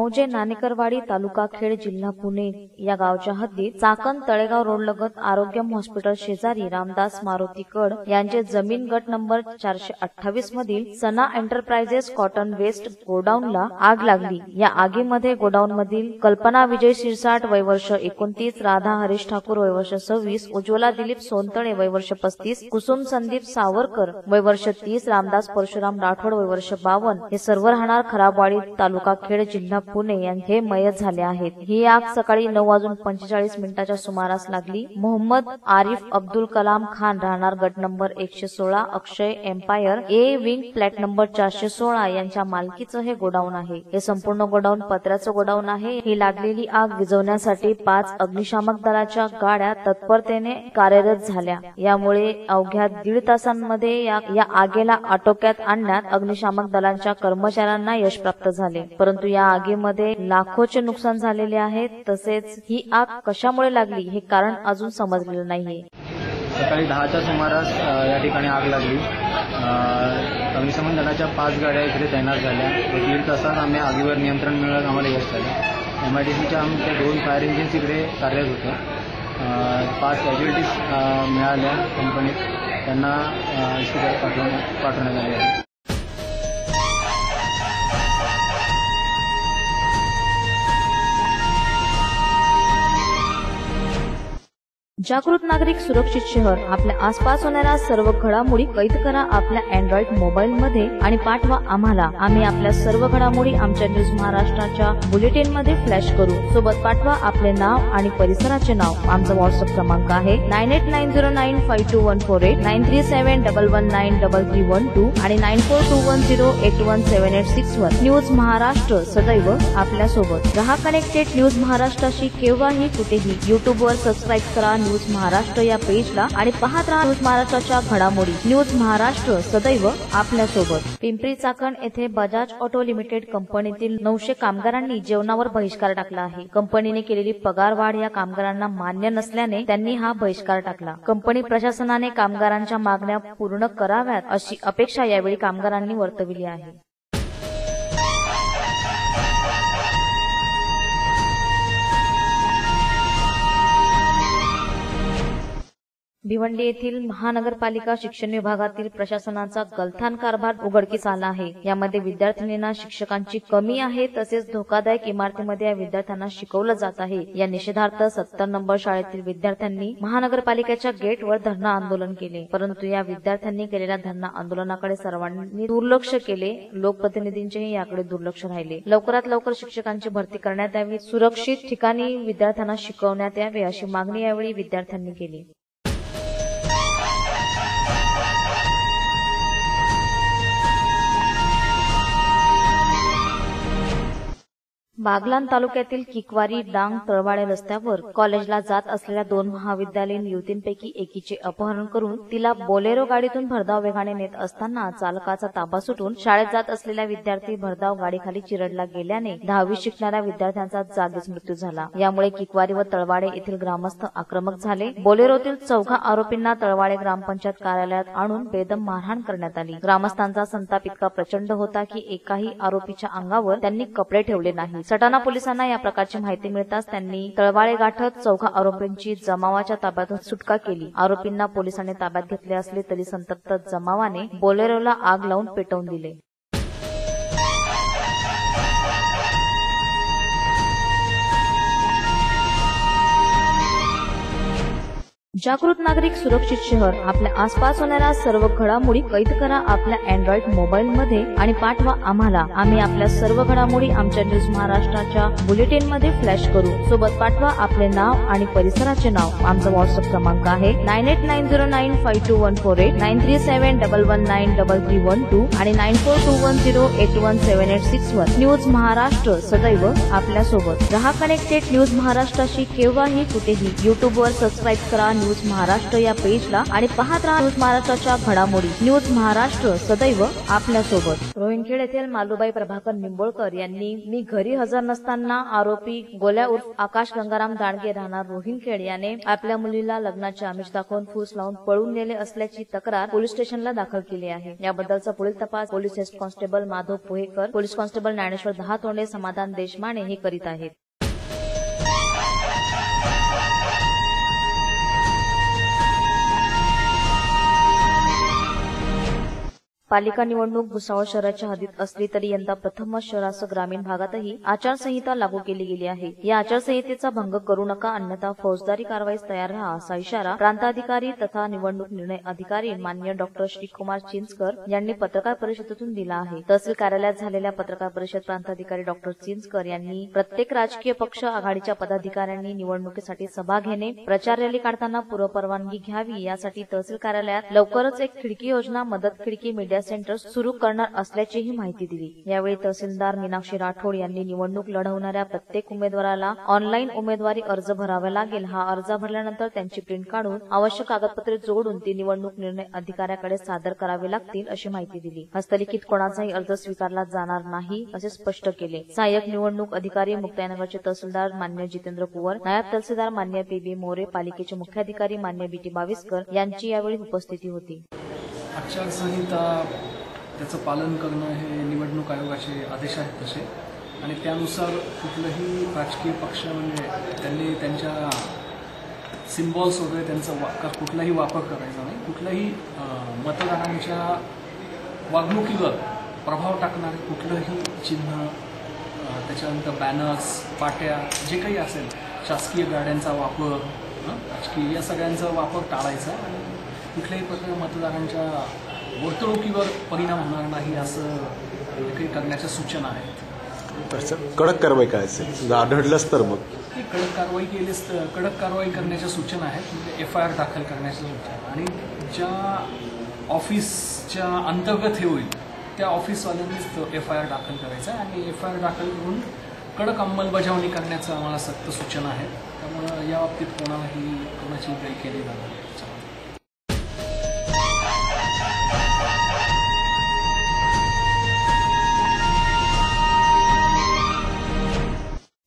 मौजे नाणेकरवाडी तालुका खेड जिल्हा पुणे या गावच्या हद्दीत चाकण तळेगाव रोड लगत आरोग्यम हॉस्पिटल शेजारी रामदास मारुती कड यांचे जमीन गट नंबर 428 मधील सना एंटरप्राइजेस कॉटन वेस्ट गोडाऊनला आग लागली। या आगीमध्ये गोडाऊन मधील कल्पना विजय शिरसाट वय वर्ष 29, राधा हरीश ठाकूर वय वर्ष 26, उज्ज्वला दिलीप सोनतळे वय वर्ष 35, कुसुम संदीप सावरकर वय वर्ष 30, रामदास परशुराम राठोड वय वर्ष 52 हे सर्व राहणार खराबवाडी तालुका खेड जिल्हा पुणे हे मयत झाले आहेत। ही आग सकाळी 9:45 सुमारास लागली। मोहम्मद आरिफ अब्दुल कलाम खान राहणार गट number 116 Akshay empire A wing flat number 416 यांच्या मालकीचं हे गोडाऊन आहे। हे संपूर्ण गोडाऊन पत्र्याचं गोडाऊन आहे। ही लागलेली आग विझवण्यासाठी 5 अग्निशामक दलाच्या गाड्या तत्परतेने कार्यरत झाल्या। यामुळे अवघ्या 1.5 तासांमध्ये या आगीला आटोक्यात आणण्यात अग्निशामक दलांच्या कर्मचाऱ्यांना यश प्राप्त झाले। परंतु या आगीमध्ये लाखोचे नुकसान झालेले आहे। तसेच ही आग कशामुळे लागली हे कारण अजून समजलेलं नाहीये। सकाळी 10च्या सुमारास या ठिकाणी आग लागली। अग्निशमन दलाच्या 5 गाड्या इकडे तैनात झाल्या। 1.5 तासात आम्ही आगीवर नियंत्रण मिळवण्यात आम्हाला यश आले। MIDCच्या आमच्या 2 फायर इंजिन्स इकडे कार्यरत होते। 5 कॅज्युअलिटीज मिळाल्या कंपनीत, त्यांना हॉस्पिटल पाठवण्यात आले आहे। जागृत नागरिक सुरक्षित शहर। आपल्या आसपास होणाऱ्या सर्व घडामोडी कैद करा आपल्या अँड्रॉइड मोबाईल मध्ये आणि पाठवा आम्हाला। आम्ही आपल्या सर्व घडामोडी आमच्या न्यूज महाराष्ट्राच्या बुलेटिन मध्ये फ्लॅश करू। सोबत पाठवा आपले नाव आणि परिसराचे नाव। आमचा व्हॉट्सअप क्रमांक आहे 9890952148, 9371193312 आणि 9421081786 न्यूज महाराष्ट्र सदैव आपल्या सोबत। रहा कनेक्टेड न्यूज महाराष्ट्राशी केव्हाही कुठेही। YouTube वर सबस्क्राईब करा न्यूज महाराष्ट्र या पेजला आणि पाहत राहा न्यूज महाराष्ट्राच्या घडामोडी। न्यूज महाराष्ट्र सदैव आपल्या सोबत। पिंपरी चाकण येथे बजाज ऑटो लिमिटेड कंपनीतील 900 कामगारांनी जेवणावर बहिष्कार टाकला आहे। कंपनीने केलेली पगारवाढ या कामगारांना मान्य नसल्याने त्यांनी हा बहिष्कार टाकला। कंपनी प्रशासनाने कामगारांच्या मागण्या पूर्ण कराव्यात अशी अपेक्षा यावेळी कामगारांनी वर्तवली आहे। भिवंडी येथील महानगरपालिका शिक्षण विभागातील प्रशासनाचा गलथान कारभार उघडकीस आला आहे। यामध्ये विद्यार्थिनींना शिक्षकांची कमी आहे, तसेच धोकादायक इमारतीमध्ये या विद्यार्थ्यांना शिकवलं जात आहे। या निषेधार्थ 70 नंबर शाळेतील विद्यार्थ्यांनी महानगरपालिकेच्या गेटवर धरणं आंदोलन केले। परंतु या विद्यार्थ्यांनी केलेल्या धरणं आंदोलनाकडे सर्वांनी दुर्लक्ष केले। लोकप्रतिनिधींचेही याकडे दुर्लक्ष राहिले। लवकरात लवकर शिक्षकांची भरती करण्यात यावी, सुरक्षित ठिकाणी विद्यार्थ्यांना शिकवण्यात यावे अशी मागणी यावेळी विद्यार्थ्यांनी केली। बागलाण तालुक्यातील किकवारी डांग तळवाडे रस्त्यावर कॉलेजला जात असलेल्या 2 महाविद्यालयीन युवतींपैकी एकीचे अपहरण करून तिला बोलेरो गाडीतून भरधाव वेगाने नेत असताना चालकाचा ताबा सुटून शाळेत जात असलेला विद्यार्थी भरधाव गाडीखाली चिरडला गेल्याने 10वी शिकणाऱ्या विद्यार्थ्यांचा जागीच मृत्यू झाला। यामुळे किकवारी व तळवाडे येथील ग्रामस्थ आक्रमक झाले। बोलेरोतील 4 आरोपींना तळवाडे ग्रामपंचायत कार्यालयात आणून बेदम मारहाण करण्यात आली। ग्रामस्थांचा संताप इतका प्रचंड होता की एकाही आरोपीच्या अंगावर त्यांनी कपडे ठेवले नाही। सटाणा पोलिसांना या प्रकारची माहिती मिळताच त्यांनी तळवाडे गाठत 4 आरोपींची जमावाच्या ताब्यातून सुटका केली। आरोपींना पोलिसांनी ताब्यात घेतले असले तरी संतप्त जमावाने बोलेरोला आग लावून पेटवून दिले। जागृत नागरिक सुरक्षित शहर। आपल्या आसपास होणाऱ्या सर्व घडामोडी कैद करा आपल्या अँड्रॉइड मोबाईल मध्ये आणि पाठवा आम्हाला। आम्ही आपल्या सर्व घडामोडी आमच्या न्यूज महाराष्ट्राच्या बुलेटिन मध्ये फ्लॅश करू। सोबत पाठवा आपले नाव आणि परिसराचे नाव। आमचा व्हॉट्सअप क्रमांक आहे 9890952148, 9371193312 आणि 9421081786 न्यूज महाराष्ट्र सदैव आपल्या सोबत। रहा कनेक्टेड न्यूज महाराष्ट्राशी केव्हाही कुठेही। YouTube वर सबस्क्राईब करा न्यूज महाराष्ट्र या पेजला आणि पाहत राहा न्यूज महाराष्ट्राच्या घडामोडी. न्यूज महाराष्ट्र सदैव आपल्यासोबत. रोहिणखेड येथील मालूबाई प्रभाकर निंबोळकर यांनी मी घरी हजर नसताना आरोपी गोल्या उर्फ आकाश गंगाराम दांडगे राहणार रोहिणखेड याने आपल्या मुलीला लग्नाचे आमिष दाखवून फूस लावून पळून नेले असल्याची तक्रार पोलीस स्टेशनला दाखल केली आहे. याबद्दलचा पुढील तपास police head constable Madhav Pohekar, police constable Dnyaneshwar Dahatonde, समाधान देशमाने हे करीत आहेत. पालिका निवडणूक भुसावळ शहराच्या हद्दीत असली तरी यंदा प्रथमच शहरासह ग्रामीण भागातही आचारसंहिता लागू केली गेली आहे. या आचारसंहितेचा भंग करू नका, अन्यथा फौजदारी कारवाईस तयार राहा, असा इशारा प्रांताधिकारी तथा निवडणूक निर्णय अधिकारी माननीय डॉक्टर श्रीकुमार चिंचकर यांनी पत्रकार परिषदेतून दिला आहे. तहसील कार्यालयात झालेल्या पत्रकार परिषदेत प्रांताधिकारी डॉक्टर चिंचकर यांनी प्रत्येक राजकीय पक्ष आघाडीच्या पदाधिकाऱ्यांनी निवडणुकीसाठी सभा घेणे, प्रचार रॅली काढताना पूर्वपरवानगी घ्यावी, यासाठी तहसील कार्यालयात लवकरच एक खिडकी योजना, मदत खिडकी, मीडिया सेंटर सुरू करणार असल्याचीही माहिती दिली. यावेळी तहसीलदार मीनाक्षी राठोड यांनी निवडणूक लढवणाऱ्या प्रत्येक उमेदवाराला ऑनलाईन उमेदवारी अर्ज भरावा लागेल. हा अर्ज भरल्यानंतर त्यांची प्रिंट काढून आवश्यक कागदपत्रे जोडून ती निवडणूक निर्णय अधिकाऱ्याकडे सादर करावे लागतील, अशी माहिती दिली. हस्तलिखित कोणाचाही अर्ज स्वीकारला जाणार नाही, असे स्पष्ट केले. सहाय्यक निवडणूक अधिकारी मुक्ताईनगरचे तहसीलदार मान्य जितेंद्र कुवर, नायब तहसीलदार मान्य पी.बी. मोरे, पालिकेचे मुख्याधिकारी मान्य बी.टी. बाविस्कर यांची यावेळी उपस्थिती होती. आचारसंहिता त्याचं पालन करणं हे निवडणूक आयोगाचे आदेश आहेत तसे, आणि त्यानुसार कुठलंही राजकीय पक्ष म्हणजे त्यांनी त्यांच्या सिम्बॉल्स वगैरे त्यांचा कुठलाही वापर करायचा नाही. कुठल्याही मतदारांच्या वागणुकीवर प्रभाव टाकणारे कुठलंही चिन्ह, त्याच्यानंतर बॅनर्स, पाट्या, जे काही असेल, शासकीय गाड्यांचा वापर, राजकीय, या सगळ्यांचा वापर टाळायचा आणि कुठल्याही प्रकारे मतदारांच्या वर्तणुकीवर परिणाम होणार नाही असं काही करण्याच्या सूचना आहेत. कडक कारवाई काय असेल आढळलंच तर मग कडक कारवाई केलीच तर कडक कारवाई करण्याच्या सूचना आहेत. म्हणजे FIR दाखल करण्याच्या सूचना, आणि ज्या ऑफिसच्या अंतर्गत हे होईल त्या ऑफिसवाल्यांनीच FIR दाखल करायचा आणि FIR दाखल करून कडक अंमलबजावणी करण्याचं आम्हाला सक्त सूचना आहेत. त्यामुळं या बाबतीत कोणाची काही केली जाणार.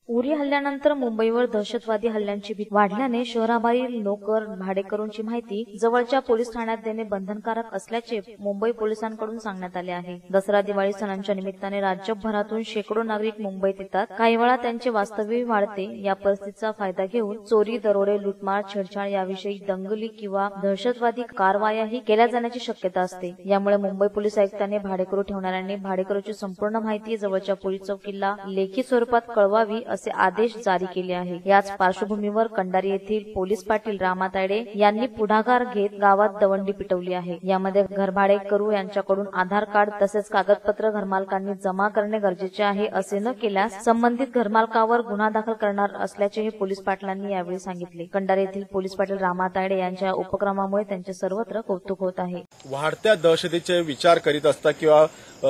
उरी हल्ल्यानंतर मुंबईवर दहशतवादी हल्ल्यांची भीती वाढल्याने शहराबाहेरील नोकर, भाडेकरूंची माहिती जवळच्या पोलीस ठाण्यात देणे बंधनकारक असल्याचे मुंबई पोलिसांकडून सांगण्यात आले आहे. दसरा दिवाळी सणांच्या निमित्ताने राज्यभरातून शेकडो नागरिक मुंबईत येतात. काही वेळा त्यांचे वास्तव्य वाढते. या परिस्थितीचा फायदा घेऊन चोरी, दरोडे, लुटमार, छेडछाड याविषयी दंगली किंवा दहशतवादी कारवायाही केल्या जाण्याची शक्यता असते. यामुळे मुंबई पोलीस आयुक्तांनी भाडेकरू ठेवणाऱ्यांनी भाडेकरूची संपूर्ण माहिती जवळच्या पोलीस चौकीला लेखी स्वरूपात कळवावी असे आदेश जारी केले आहे. याच पार्श्वभूमीवर कंडारी येथील पोलीस पाटील रामा तायडे यांनी पुढाकार घेत गावात दवंडी पिटवली आहे. यामध्ये घरभाडेकरू यांच्याकडून आधार कार्ड तसेच कागदपत्र घरमालकांनी जमा करणे गरजेचे आहे. असे न केल्यास संबंधित घरमालकावर गुन्हा दाखल करणार असल्याचेही पोलीस पाटलांनी यावेळी सांगितले. कंडारी येथील पोलीस पाटील रामा तायडे यांच्या उपक्रमामुळे त्यांचे सर्वत्र कौतुक होत आहे. वाढत्या दहशतीचे विचार करीत असता किंवा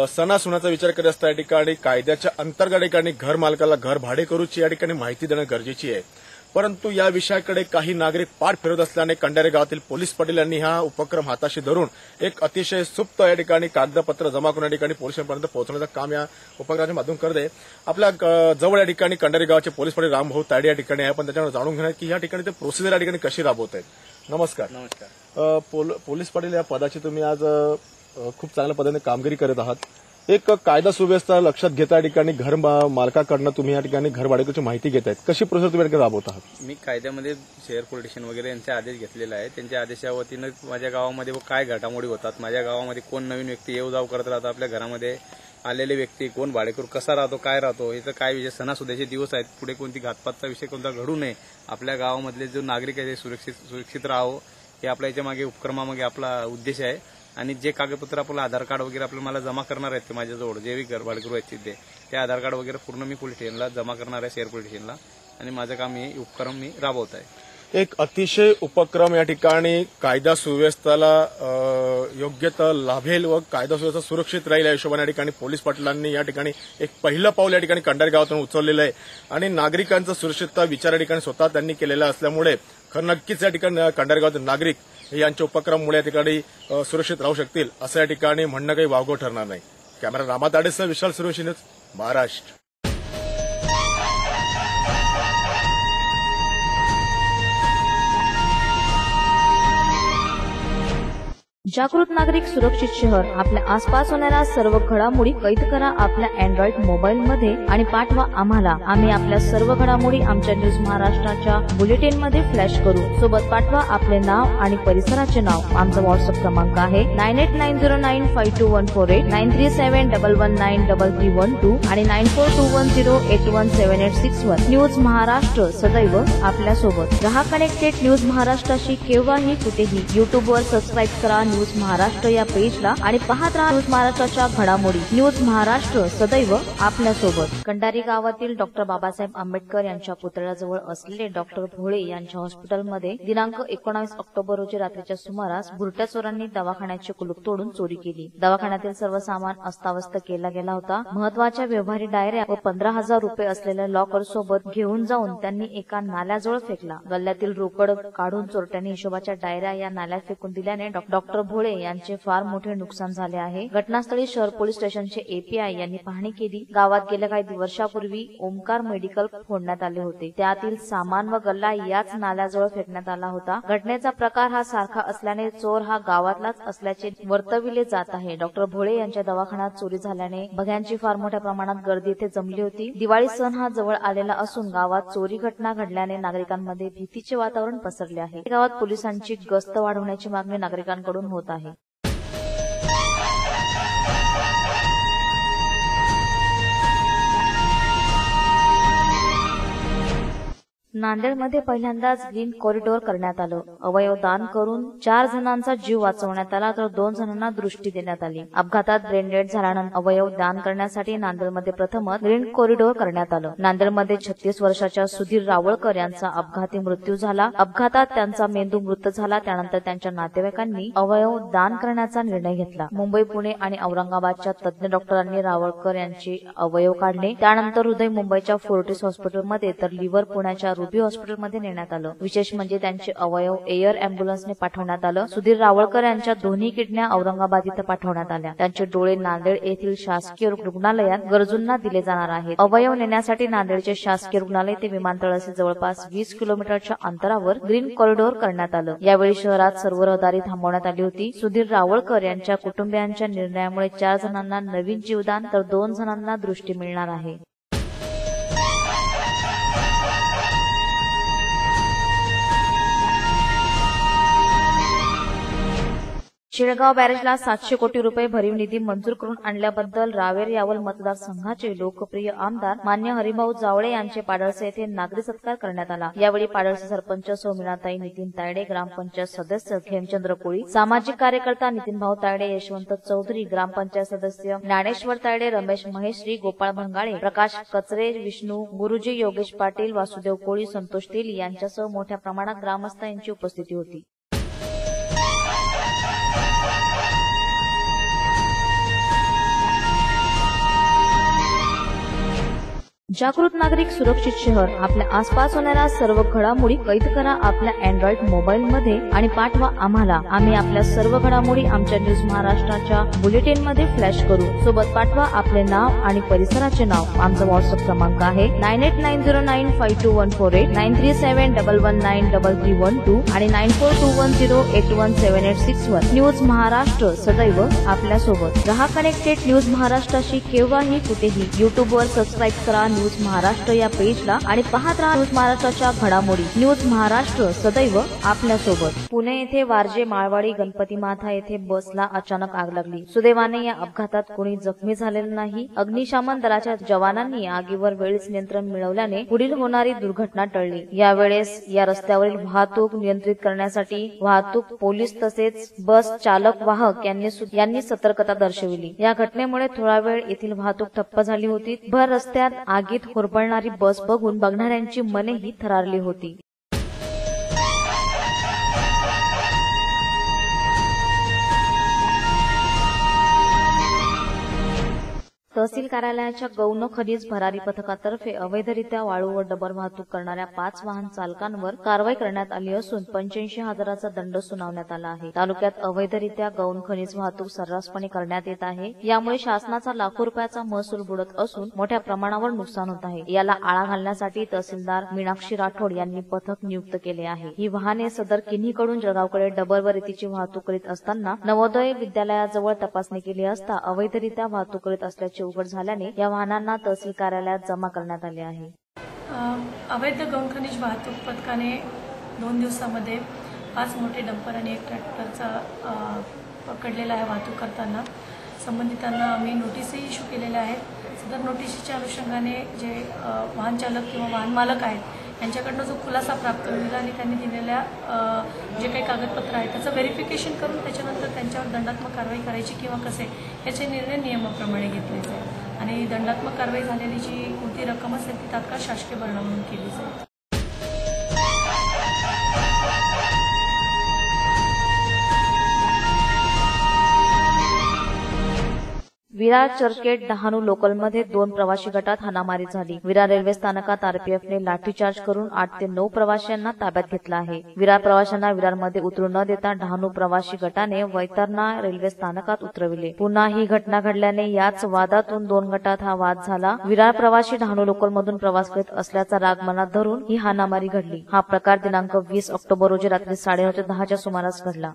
सणासुनाचा विचार करीत असता या ठिकाणी कायद्याच्या अंतर्गत ठिकाणी घर मालकाला घर भाडेकरूची या ठिकाणी माहिती देणं गरजेची आहे. परंतु या विषयाकडे काही नागरिक पाठ फिरत असल्याने कंडारे गावातील पोलीस पाटील यांनी हा उपक्रम हाताशी धरून एक अतिशय सुप्त या ठिकाणी कागदपत्र जमा करून या ठिकाणी पोलिसांपर्यंत पोहोचण्याचं काम या उपक्रमाच्या माध्यमातून करते. आपल्या जवळ या ठिकाणी कंडारे गावाचे पोलीस पाटील रामभाऊ तायडे या ठिकाणी आहे. आपण त्याच्यावर जाणून घेणार की या ठिकाणी ते प्रोसिजर या ठिकाणी कशी राबवत आहेत. नमस्कार. नमस्कार. पोलीस पाटील या पदाची तुम्ही आज खूप चांगल्या पद्धतीने कामगिरी करत आहात. एक कायदा सुव्यवस्था लक्षात घेता या ठिकाणी घर मालकाकडनं तुम्ही या ठिकाणी घर भाडेकरूची माहिती घेत आहेत. कशी प्रोसेस तुम्ही राबवत आहात? मी कायद्यामध्ये शहर पोलिटिशियन वगैरे यांचे आदेश घेतलेला आहे. त्यांच्या आदेशाच्या वतीनं माझ्या गावामध्ये काय घडामोडी होतात, माझ्या गावामध्ये कोण नवीन व्यक्ती येऊ जाऊ करत राहतात, आपल्या घरामध्ये आलेले व्यक्ती कोण भाडेकरू कसा राहतो, काय राहतो, याचं काय विषय, सणासुद्याचे दिवस आहेत, पुढे कोणती घातपातचा विषय कोणता घडू नये, आपल्या गावामधले जो नागरिक आहे ते सुरक्षित राहावं, हे आपल्या याच्या मागे उपक्रमामागे आपला उद्देश आहे. आणि जे कागदपत्र आपलं आधार कार्ड वगैरे आपल्याला मला जमा करणार आहेत ते माझ्याजवळ जेही घर भाडेकरू आहेत तिथे ते आधार कार्ड वगैरे पूर्ण मी पोलीस स्टेशनला जमा करणार आहे, शहर पोलीस स्टेशनला, आणि माझं काम हे उपक्रम मी राबवत आहे. एक अतिशय उपक्रम या ठिकाणी कायदा सुव्यवस्थेला योग्य तर लाभेल व कायदा सुव्यवस्था सुरक्षित राहील या हिशोबाने या ठिकाणी पोलीस पाटलांनी या ठिकाणी एक पहिलं पाऊल या ठिकाणी कंडारी गावातून उचललेलं आहे आणि नागरिकांचा सुरक्षितता विचार या ठिकाणी स्वतः त्यांनी केलेला असल्यामुळे खरं नक्कीच या ठिकाणी कंडारी गावातील नागरिक यांच्या उपक्रमामुळे या ठिकाणी सुरक्षित राहू शकतील असं या ठिकाणी म्हणणं काही वावगं ठरणार नाही. कॅमेरा रामा ताडेसह विशाल सूर्यवंशी न्यूज, महाराष्ट्र. जागृत नागरिक सुरक्षित शहर. आपल्या आसपास होणाऱ्या सर्व घडामोडी कैद करा आपल्या अँड्रॉइड मोबाईलमध्ये आणि पाठवा आम्हाला. आम्ही आपल्या सर्व घडामोडी आमच्या न्यूज महाराष्ट्राच्या बुलेटिनमध्ये फ्लॅश करू. सोबत पाठवा आपले नाव आणि परिसराचे नाव. आमचा व्हॉट्सअप क्रमांक आहे 9890952148, 9371193312 आणि 9421081781. न्यूज महाराष्ट्र सदैव आपल्यासोबत. रहा कनेक्टेड न्यूज महाराष्ट्राशी केव्हाही कुठेही. युट्यूबवर सबस्क्राईब करा न्यूज महाराष्ट्र या पेजला आणि पाहत राहा न्यूज महाराष्ट्राच्या घडामोडी. न्यूज महाराष्ट्र सदैव आपल्यासोबत. कंडारी गावातील डॉक्टर बाबासाहेब आंबेडकर यांच्या पुतळ्याजवळ असलेले डॉक्टर भोळे यांच्या हॉस्पिटलमध्ये दिनांक 19 ऑक्टोबर रोजी रात्रीच्या सुमारास बुरट्या चोरांनी दवाखान्याचे कुलूप तोडून चोरी केली. दवाखान्यातील सर्व सामान अस्ताव्यस्त केला गेला होता. महत्वाच्या व्यवहारी डायऱ्या व 15,000 रुपये असलेल्या लॉकर सोबत घेऊन जाऊन त्यांनी एका नाल्याजवळ फेकला. गल्ल्यातील रोकड काढून चोरट्यांनी हिशोबाच्या डायऱ्या या नाल्यात फेकून दिल्याने डॉक्टर भोळे यांचे फार मोठे नुकसान झाले आहे. घटनास्थळी शहर पोलीस स्टेशनचे एपीआय यांनी पाहणी केली. गावात गेल्या काही वर्षापूर्वी ओमकार मेडिकल फोडण्यात आले होते. त्यातील सामान व गल्ला याच नाल्याजवळ फेकण्यात आला होता. घटनेचा प्रकार हा सारखा असल्याने चोर हा गावातलाच असल्याचे वर्तविले जात आहे. डॉक्टर भोळे यांच्या दवाखान्यात चोरी झाल्याने बघ्यांची फार मोठ्या प्रमाणात गर्दी येथे जमली होती. दिवाळी सण हा जवळ आलेला असून गावात चोरी घटना घडल्याने नागरिकांमध्ये भीतीचे वातावरण पसरले आहे. गावात पोलिसांची गस्त वाढवण्याची मागणी नागरिकांकडून होत आहे. नांदेडमध्ये पहिल्यांदाच ग्रीन कॉरिडॉर करण्यात आलं. अवयव दान करून 4 जणांचा जीव वाचवण्यात आला तर 2 जणांना दृष्टी देण्यात आली. अपघातात ब्रेन डेड झाल्यानंतर अवयव दान करण्यासाठी नांदेडमध्ये प्रथमच ग्रीन कॉरिडॉर करण्यात आलं. नांदेडमध्ये 36 वर्षाच्या सुधीर रावळकर यांचा अपघाती मृत्यू झाला. अपघातात त्यांचा मेंदू मृत झाला. त्यानंतर त्यांच्या नातेवाईकांनी अवयव दान करण्याचा निर्णय घेतला. मुंबई, पुणे आणि औरंगाबादच्या तज्ञ डॉक्टरांनी रावळकर यांचे अवयव काढले. त्यानंतर हृदय मुंबईच्या फोर्टिस हॉस्पिटलमध्ये तर लिव्हर पुण्याच्या रुबी हॉस्पिटलमध्ये नेण्यात आलं. विशेष म्हणजे त्यांचे अवयव एअर अँब्युलन्सने पाठवण्यात आलं. सुधीर रावळकर यांच्या दोन्ही किडन्या औरंगाबाद इथं पाठवण्यात आल्या. त्यांचे डोळे नांदेड येथील शासकीय रुग्णालयात गरजूंना दिले जाणार आहेत. अवयव नेण्यासाठी नांदेडचे शासकीय रुग्णालय ते विमानतळ असे जवळपास 20 किलोमीटरच्या अंतरावर ग्रीन कॉरिडॉर करण्यात आलं. यावेळी शहरात सर्व रहदारी थांबवण्यात आली होती. सुधीर रावळकर यांच्या कुटुंबियांच्या निर्णयामुळे 4 जणांना नवीन जीवदान तर 2 जणांना दृष्टी मिळणार आहे. शिळगाव बॅरेजला 700 कोटी रुपये भरीव निधी मंजूर करून आणल्याबद्दल रावेर यावल मतदारसंघाचे लोकप्रिय आमदार मान्य हरिभाऊ जावळे यांचे पाडळसे येथे नागरी सत्कार करण्यात आला. यावेळी पाडळसे सरपंच सौमिनाताई नितीन तायडे, ग्रामपंचायत सदस्य खेमचंद्र कोळी, सामाजिक कार्यकर्ता नितीनभाऊ तायडे, यशवंत चौधरी, ग्रामपंचायत सदस्य ज्ञानेश्वर तायडे, रमेश महेश्वरी, गोपाळ भंगाळे, प्रकाश कचरे, विष्णू गुरुजी, योगेश पाटील, वासुदेव कोळी, संतोष तेली यांच्यासह मोठ्या प्रमाणात ग्रामस्थ यांची उपस्थिती होती. जागृत नागरिक सुरक्षित शहर. आपल्या आसपास होणाऱ्या सर्व घडामोडी कैद करा आपल्या अँड्रॉइड मोबाईलमध्ये आणि पाठवा आम्हाला. आम्ही आपल्या सर्व घडामोडी आमच्या न्यूज महाराष्ट्राच्या बुलेटिनमध्ये फ्लॅश करू. सोबत पाठवा आपले नाव आणि परिसराचे नाव. आमचा व्हॉट्सअप क्रमांक आहे 9890952148, 9371193312 आणि 9421081781. न्यूज महाराष्ट्र सदैव आपल्यासोबत. रहा कनेक्टेड न्यूज महाराष्ट्राशी केव्हाही कुठेही. युट्यूबवर सबस्क्राईब करा न्यूज महाराष्ट्र या पेजला आणि पाहत राहा न्यूज महाराष्ट्राच्या घडामोडी. न्यूज महाराष्ट्र सदैव आपल्यासोबत. पुणे येथे वारजे माळवाडी गणपती माथा येथे बसला अचानक आग लागली. सुदैवाने या अपघातात कोणी जखमी झालेलं नाही. अग्निशमन दलाच्या जवानांनी आगीवर वेळीच नियंत्रण मिळवल्याने पुढील होणारी दुर्घटना टळली. यावेळेस या रस्त्यावरील वाहतूक नियंत्रित करण्यासाठी वाहतूक पोलीस तसेच बस चालक वाहक यांनी सतर्कता दर्शविली. या घटनेमुळे थोडा वेळ येथील वाहतूक ठप्प झाली होती. भर रस्त्यात आगीत होरपळणारी बस बघून बघणाऱ्यांची मनेही थरारली होती. तहसील कार्यालयाच्या गौण खनिज भरारी पथकातर्फे अवैधरित्या वाळू व डबर वाहतूक करणाऱ्या 5 वाहन चालकांवर कारवाई करण्यात आली असून 85,000चा दंड सुनावण्यात आला आहे. तालुक्यात अवैधरित्या गौण खनिज वाहतूक सर्रासपणे करण्यात येत आहे. यामुळे शासनाचा लाखो रुपयाचा महसूल बुडत असून मोठ्या प्रमाणावर नुकसान होत आहे. याला आळा घालण्यासाठी तहसीलदार मीनाक्षी राठोड यांनी पथक नियुक्त केले आहे. ही वाहने सदर किन्हीकडून जळगावकडे डबर व रेतीची वाहतूक करीत असताना नवोदय विद्यालयाजवळ तपासणी केली असता अवैधरित्या वाहतूक करीत असल्याचे उघड झाल्याने या वाहनांना तहसील कार्यालयात जमा करण्यात आले आहे. अवैध गौण खनिज वाहतूक पथकाने 2 दिवसामध्ये 5 मोठे डंपर आणि 1 ट्रॅक्टरचा पकडलेला आहे. वाहतूक करताना संबंधितांना आम्ही नोटीसही इश्यू केलेल्या आहेत. सदर नोटीसच्या अनुषंगाने जे वाहन चालक किंवा वाहन मालक आहेत यांच्याकडनं जो खुलासा प्राप्त होईल आणि त्यांनी दिलेल्या जे काही कागदपत्र आहेत त्याचं व्हेरिफिकेशन करून त्याच्यानंतर त्यांच्यावर दंडात्मक कारवाई करायची किंवा कसे याचे निर्णय नियमाप्रमाणे घेतले जाईल आणि दंडात्मक कारवाई झालेली जी कोणती रक्कम असेल ती तात्काळ शासकीय भरणा म्हणून केली जाईल. विरार चर्चगेट डहाणू लोकलमध्ये 2 प्रवासी गटात हाणामारी झाली. विरार रेल्वे स्थानकात आरपीएफने लाठीचार्ज करून 8 ते 9 प्रवाशांना ताब्यात घेतलं आहे. विरार प्रवाशांना विरारमध्ये उतरू न देता डहाणू प्रवासी गटाने वैतरणा रेल्वे स्थानकात उतरविले. पुन्हा ही घटना घडल्याने याच वादातून 2 गटात हा वाद झाला. विरार प्रवासी डहाणू लोकलमधून प्रवास करीत असल्याचा राग मनात धरून ही हाणामारी घडली. हा प्रकार दिनांक 20 ऑक्टोबर रोजी रात्री 9:30 ते 10च्या सुमारास घडला.